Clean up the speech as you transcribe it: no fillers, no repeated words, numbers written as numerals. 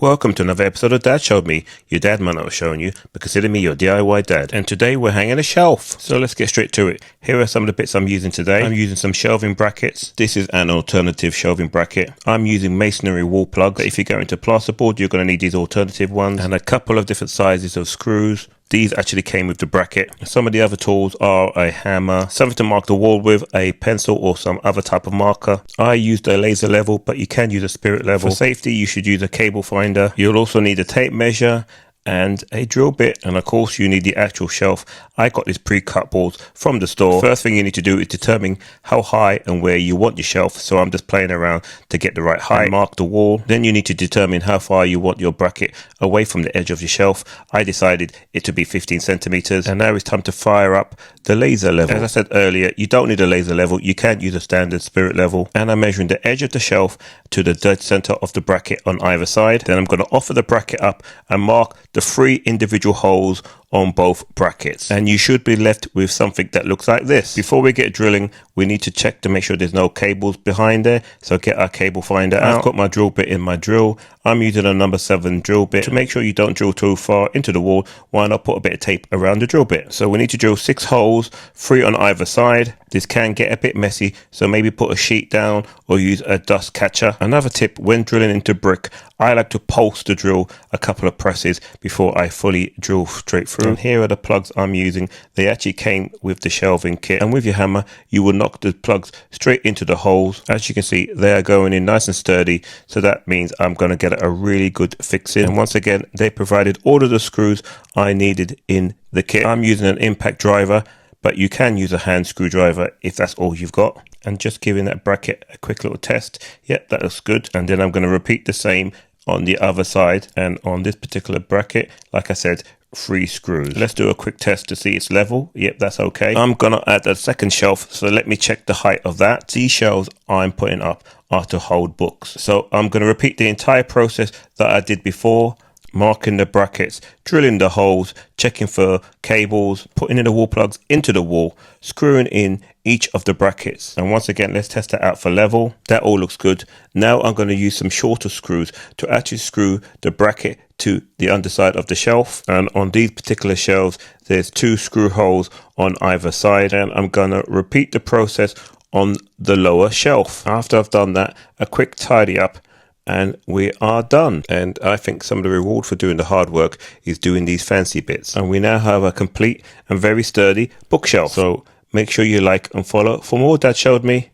Welcome to another episode of Dad Showed Me. Your dad might not have shown you, but consider me your DIY dad. And today we're hanging a shelf. So let's get straight to it. Here are some of the bits I'm using today. I'm using some shelving brackets. This is an alternative shelving bracket. I'm using masonry wall plugs. If you go into plasterboard, you're going to need these alternative ones. And a couple of different sizes of screws. These actually came with the bracket. Some of the other tools are a hammer, something to mark the wall with, a pencil or some other type of marker. I used a laser level, but you can use a spirit level. For safety, you should use a cable finder. You'll also need a tape measure and a drill bit, and of course you need the actual shelf. I got this pre-cut boards from the store. First thing you need to do is determine how high and where you want your shelf, so I'm just playing around to get the right height and mark the wall. Then you need to determine how far you want your bracket away from the edge of your shelf. I decided it to be 15 centimeters, and now it's time to fire up the laser level. As I said earlier, you don't need a laser level, you can use a standard spirit level. And I'm measuring the edge of the shelf to the dead center of the bracket on either side. Then I'm going to offer the bracket up and mark the 3 individual holes on both brackets, and you should be left with something that looks like this. Before we get drilling, we need to check to make sure there's no cables behind there, so get our cable finder out. I've got my drill bit in my drill. I'm using a number 7 drill bit. To make sure you don't drill too far into the wall, why not put a bit of tape around the drill bit? So we need to drill 6 holes, 3 on either side. This can get a bit messy, so maybe put a sheet down or use a dust catcher. Another tip, when drilling into brick, I like to pulse the drill a couple of presses before I fully drill straight through. And here are the plugs I'm using. They actually came with the shelving kit, and with your hammer you will knock the plugs straight into the holes. As you can see, they are going in nice and sturdy, so that means I'm going to get a really good fix in. And once again, they provided all of the screws I needed in the kit. I'm using an impact driver, but you can use a hand screwdriver if that's all you've got. And just giving that bracket a quick little test. Yep, that looks good. And then I'm going to repeat the same on the other side. And on this particular bracket, like I said, 3 screws. Let's do a quick test to see it's level. Yep, that's okay. I'm gonna add a second shelf, so let me check the height of that. These shelves I'm putting up are to hold books, so I'm gonna repeat the entire process that I did before, marking the brackets, drilling the holes, checking for cables, putting in the wall plugs into the wall, screwing in each of the brackets. And once again, let's test that out for level. That all looks good. Now I'm going to use some shorter screws to actually screw the bracket to the underside of the shelf. And on these particular shelves, there's 2 screw holes on either side. And I'm going to repeat the process on the lower shelf. After I've done that, a quick tidy up, and we are done. And I think some of the reward for doing the hard work is doing these fancy bits. And we now have a complete and very sturdy bookshelf. So make sure you like and follow for more Dad Showed Me.